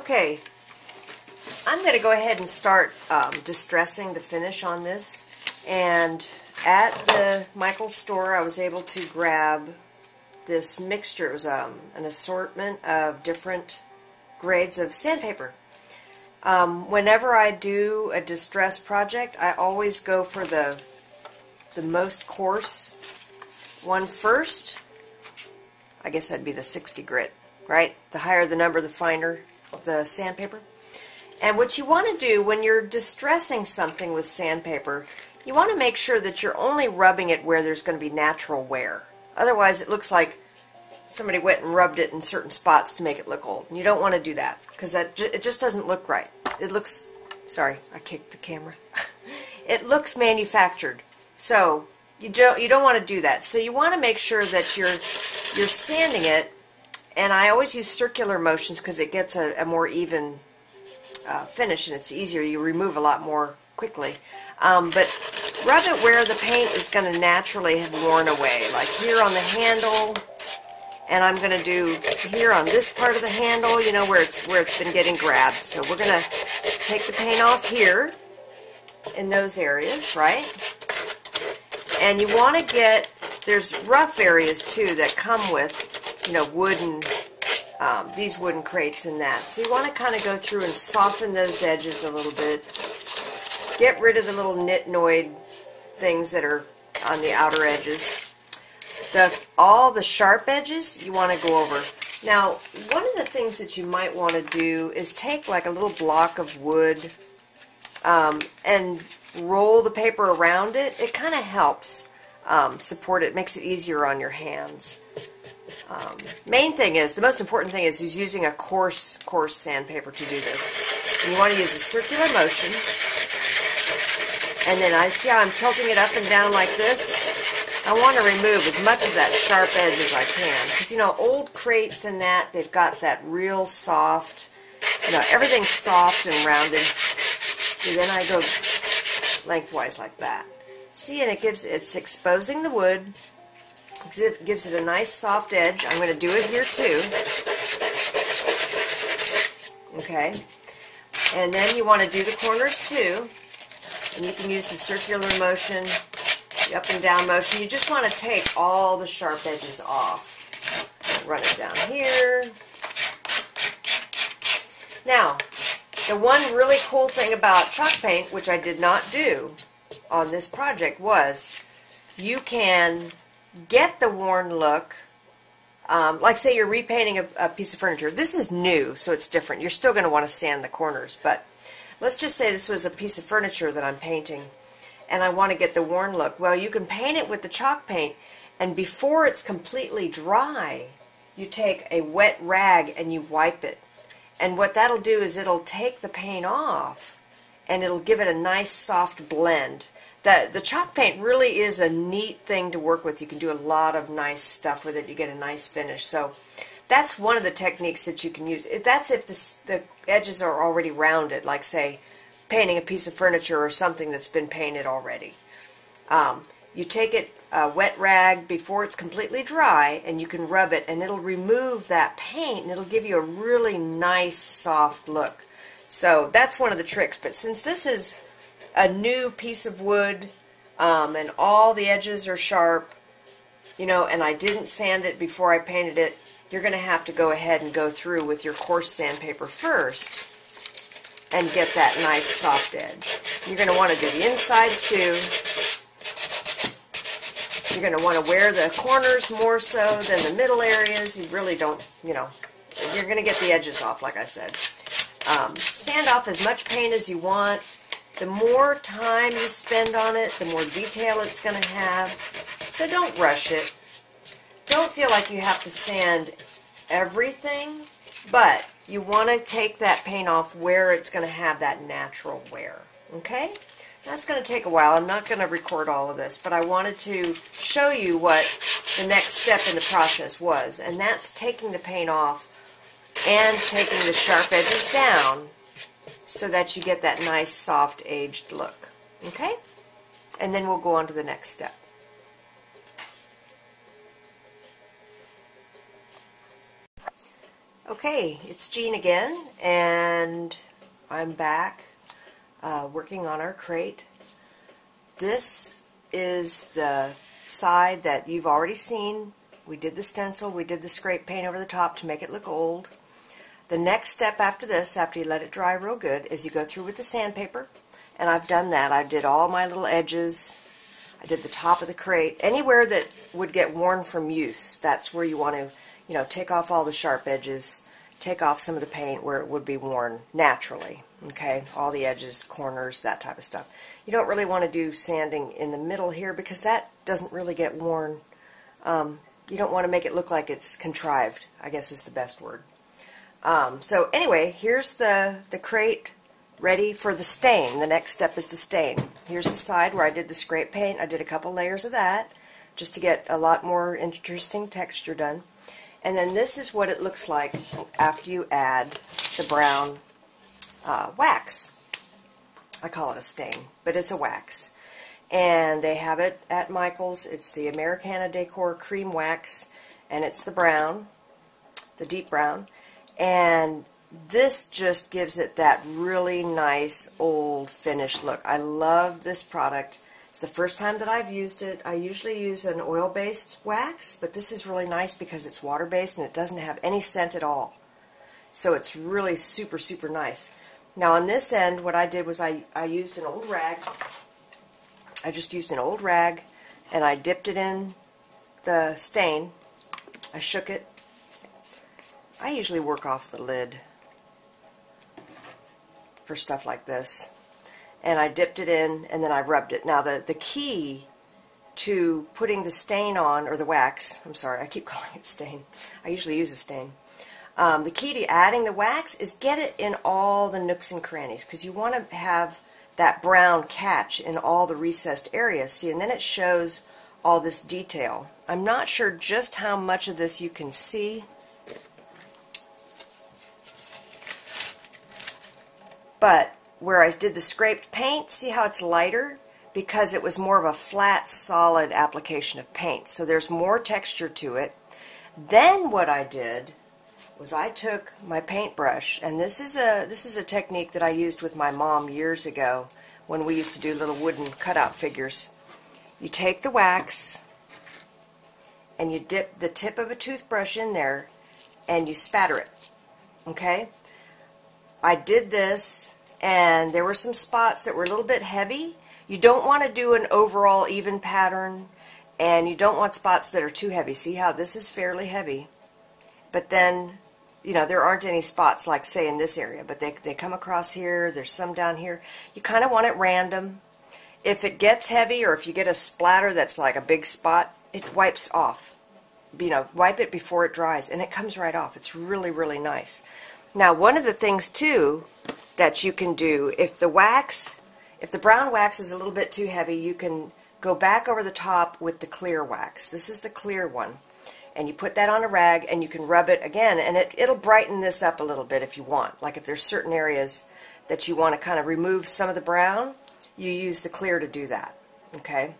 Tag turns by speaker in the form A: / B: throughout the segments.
A: Okay, I'm going to go ahead and start distressing the finish on this. And at the Michaels store, I was able to grab this mixture. It was an assortment of different grades of sandpaper. Whenever I do a distress project, I always go for the most coarse one first. I guess that'd be the 60 grit, right? The higher the number, the finer the sandpaper. And what you want to do when you're distressing something with sandpaper, you want to make sure that you're only rubbing it where there's going to be natural wear. Otherwise, it looks like somebody went and rubbed it in certain spots to make it look old. And you don't want to do that, because it just doesn't look right. It looks, sorry, I kicked the camera. It looks manufactured. So you don't want to do that. So you want to make sure that you're sanding it. And I always use circular motions because it gets a more even finish, and it's easier. You remove a lot more quickly. But rub it where the paint is going to naturally have worn away, like here on the handle, and I'm going to do here on this part of the handle, you know, where it's been getting grabbed. So we're going to take the paint off here in those areas, right? And you want to get, there's rough areas too that come with, you know, wooden, these wooden crates and that. So you want to kind of go through and soften those edges a little bit. Get rid of the little nitnoid things that are on the outer edges. All the sharp edges you want to go over. Now, one of the things that you might want to do is take like a little block of wood and roll the paper around it. It kind of helps support it, makes it easier on your hands. Main thing is, the most important thing is using a coarse sandpaper to do this. And you want to use a circular motion. And then I see how I'm tilting it up and down like this. I want to remove as much of that sharp edge as I can. Because, you know, old crates and that, they've got that real soft, you know, everything's soft and rounded. So then I go lengthwise like that. See, and it's exposing the wood. It gives it a nice soft edge. I'm going to do it here too. Okay. And then you want to do the corners too. And you can use the circular motion, the up and down motion. You just want to take all the sharp edges off. Run it down here. Now, the one really cool thing about chalk paint, which I did not do on this project, was you can get the worn look. Like say you're repainting a piece of furniture. This is new, so it's different. You're still going to want to sand the corners, but let's just say this was a piece of furniture that I'm painting, and I want to get the worn look. Well, you can paint it with the chalk paint, and before it's completely dry, you take a wet rag and you wipe it. And what that'll do is it'll take the paint off, and it'll give it a nice soft blend. The chalk paint really is a neat thing to work with. You can do a lot of nice stuff with it. You get a nice finish. So that's one of the techniques that you can use. That's if the edges are already rounded, like say painting a piece of furniture or something that's been painted already. You take it a wet rag before it's completely dry, and you can rub it, and it'll remove that paint, and it'll give you a really nice soft look. So that's one of the tricks. But since this is a new piece of wood, and all the edges are sharp, you know, and I didn't sand it before I painted it, you're going to have to go ahead and go through with your coarse sandpaper first and get that nice soft edge. You're going to want to do the inside too. You're going to want to wear the corners more so than the middle areas. You really don't, you know, you're going to get the edges off, like I said. Sand off as much paint as you want. The more time you spend on it, the more detail it's going to have. So don't rush it. Don't feel like you have to sand everything, but you want to take that paint off where it's going to have that natural wear. Okay? That's going to take a while. I'm not going to record all of this, but I wanted to show you what the next step in the process was, and that's taking the paint off and taking the sharp edges down so that you get that nice soft aged look. Okay? And then we'll go on to the next step. Okay, it's Jean again, and I'm back working on our crate. This is the side that you've already seen. We did the stencil, we did the scrape paint over the top to make it look old. The next step after this, after you let it dry real good, is you go through with the sandpaper, and I've done that. I did all my little edges. I did the top of the crate. Anywhere that would get worn from use, that's where you want to take off all the sharp edges, take off some of the paint where it would be worn naturally, okay? All the edges, corners, that type of stuff. You don't really want to do sanding in the middle here because that doesn't really get worn. You don't want to make it look like it's contrived, I guess is the best word. So anyway, here's the crate ready for the stain. The next step is the stain. Here's the side where I did the scrape paint. I did a couple layers of that just to get a lot more interesting texture done. And then this is what it looks like after you add the brown wax. I call it a stain, but it's a wax. And they have it at Michael's. It's the Americana Decor Cream Wax, and it's the brown, the deep brown. And this just gives it that really nice old finished look. I love this product. It's the first time that I've used it. I usually use an oil-based wax, but this is really nice because it's water-based and it doesn't have any scent at all. So it's really super, super nice. Now on this end, what I did was I used an old rag. I just used an old rag and I dipped it in the stain. I shook it. I usually work off the lid for stuff like this. And I dipped it in, and then I rubbed it. Now, the key to putting the stain on, or the wax, I'm sorry, I keep calling it stain. I usually use a stain. The key to adding the wax is get it in all the nooks and crannies, because you want to have that brown catch in all the recessed areas. See, and then it shows all this detail. I'm not sure just how much of this you can see, but where I did the scraped paint, see how it's lighter? Because it was more of a flat, solid application of paint. So there's more texture to it. Then what I did was I took my paintbrush, and this is a technique that I used with my mom years ago when we used to do little wooden cutout figures. You take the wax, and you dip the tip of a toothbrush in there, and you spatter it. Okay? I did this, and there were some spots that were a little bit heavy. You don't want to do an overall even pattern, and you don't want spots that are too heavy. See how this is fairly heavy, but then, there aren't any spots like, say, in this area, but they come across here, there's some down here. You kind of want it random. If it gets heavy, or if you get a splatter that's like a big spot, it wipes off. Wipe it before it dries, and it comes right off. It's really, really nice. Now, one of the things, too, that you can do, if the brown wax is a little bit too heavy, you can go back over the top with the clear wax. This is the clear one. And you put that on a rag, and you can rub it again, and it'll brighten this up a little bit if you want. Like if there's certain areas that you want to kind of remove some of the brown, you use the clear to do that. Okay?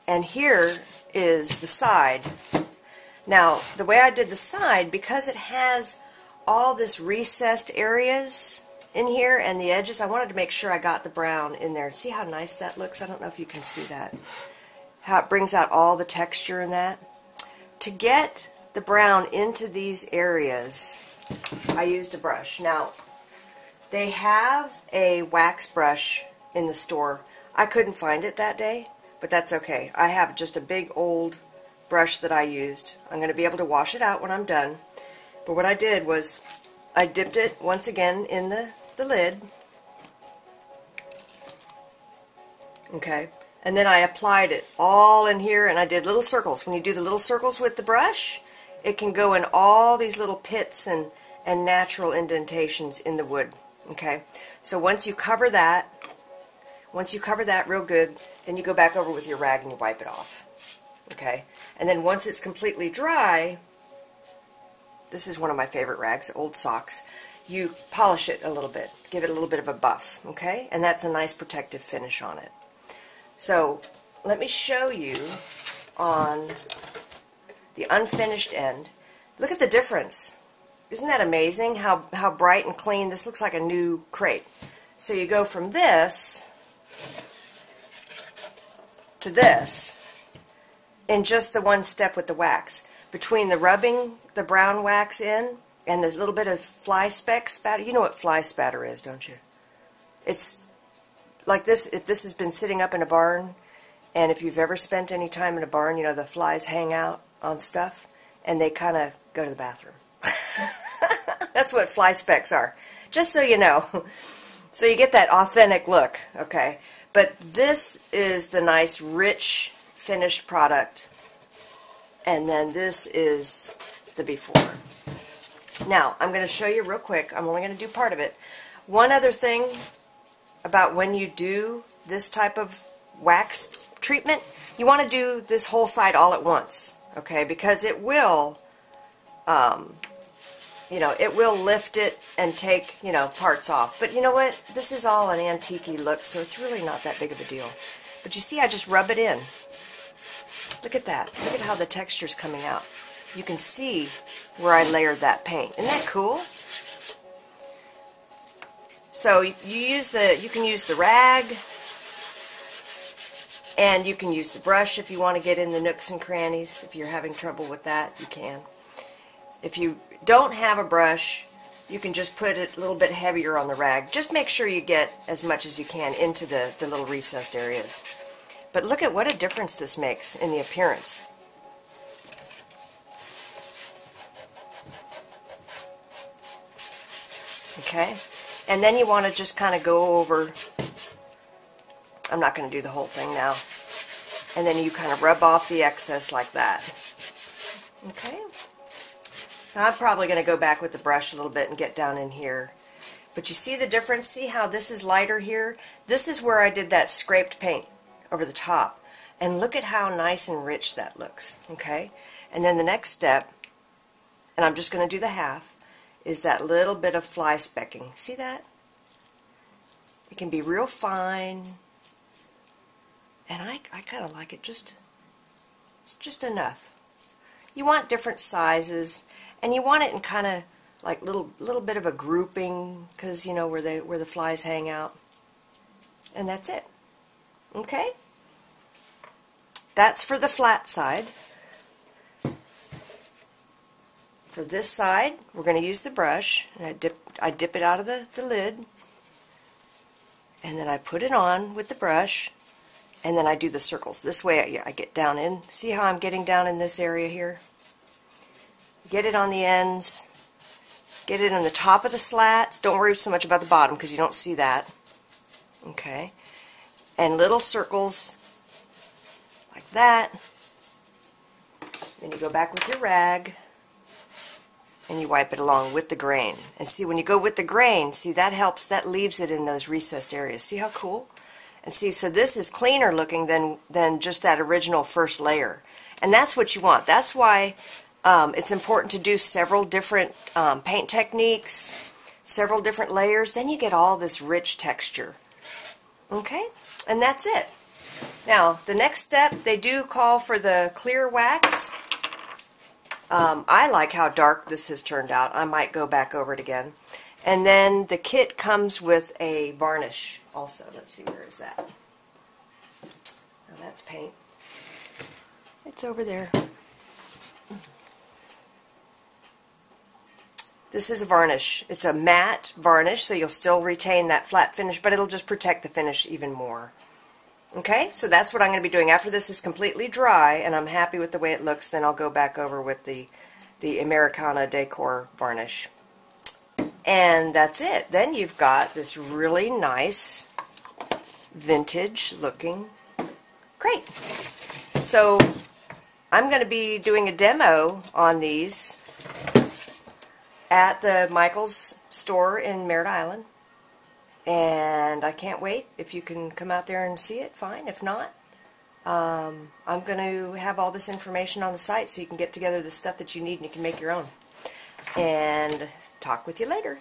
A: And here is the side. Now, the way I did the side, because it has all this recessed areas in here and the edges, I wanted to make sure I got the brown in there. See how nice that looks? I don't know if you can see that. How it brings out all the texture in that. To get the brown into these areas, I used a brush. Now, they have a wax brush in the store. I couldn't find it that day, but that's okay. I have just a big old brush that I used. I'm going to be able to wash it out when I'm done. But what I did was I dipped it once again in the lid. Okay. And then I applied it all in here, and I did little circles. When you do the little circles with the brush, it can go in all these little pits and natural indentations in the wood. Okay. So once you cover that real good, then you go back over with your rag and you wipe it off. Okay. And then once it's completely dry, this is one of my favorite rags, Old Socks. You polish it a little bit, give it a little bit of a buff, okay? And that's a nice protective finish on it. So let me show you on the unfinished end. Look at the difference. Isn't that amazing how bright and clean? This looks like a new crate. So you go from this to this in just the one step with the wax. Between the rubbing the brown wax in and the little bit of fly speck spatter. You know what fly spatter is, don't you? It's like this, if this has been sitting up in a barn, and if you've ever spent any time in a barn, you know the flies hang out on stuff, and they kind of go to the bathroom. That's what fly specks are, just so you know. So you get that authentic look, okay? But this is the nice, rich, finished product, and then this is the before. Now, I'm going to show you real quick. I'm only going to do part of it. One other thing about when you do this type of wax treatment, you want to do this whole side all at once, okay? Because it will, you know, it will lift it and take, you know, parts off. But you know what? This is all an antique-y look, so it's really not that big of a deal. But you see, I just rub it in. Look at that. Look at how the texture's coming out. You can see where I layered that paint. Isn't that cool? So you can use the rag, and you can use the brush if you want to get in the nooks and crannies. If you're having trouble with that, you can. If you don't have a brush, you can just put it a little bit heavier on the rag. Just make sure you get as much as you can into the little recessed areas. But look at what a difference this makes in the appearance. Okay? And then you want to just kind of go over, I'm not going to do the whole thing now, and then you kind of rub off the excess like that. Okay? Now I'm probably going to go back with the brush a little bit and get down in here. But you see the difference? See how this is lighter here? This is where I did that scraped paint over the top. And look at how nice and rich that looks. Okay? And then the next step, and I'm just going to do the half, is that little bit of fly specking. See that? It can be real fine, and I kind of like it it's just enough. You want different sizes, and you want it in kind of like little bit of a grouping, because you know where the flies hang out. And that's it. Okay? That's for the flat side. For this side, we're going to use the brush, and I dip it out of the lid, and then I put it on with the brush, and then I do the circles. This way I get down in. See how I'm getting down in this area here? Get it on the ends, get it on the top of the slats. Don't worry so much about the bottom because you don't see that. Okay? And little circles like that. Then you go back with your rag, and you wipe it along with the grain. And see, when you go with the grain, see, that helps, that leaves it in those recessed areas. See how cool? And see, so this is cleaner looking than just that original first layer. And that's what you want. That's why it's important to do several different paint techniques, several different layers. Then you get all this rich texture. Okay? And that's it. Now, the next step, they do call for the clear wax. I like how dark this has turned out. I might go back over it again. And then the kit comes with a varnish also. Let's see, where is that? Now that's paint. It's over there. This is a varnish. It's a matte varnish, so you'll still retain that flat finish, but it'll just protect the finish even more. Okay, so that's what I'm going to be doing. After this is completely dry and I'm happy with the way it looks, then I'll go back over with the Americana Decor varnish. And that's it. Then you've got this really nice vintage looking crate. So I'm going to be doing a demo on these at the Michaels store in Merritt Island. And I can't wait. If you can come out there and see it, fine. If not, I'm going to have all this information on the site so you can get together the stuff that you need and you can make your own. And talk with you later.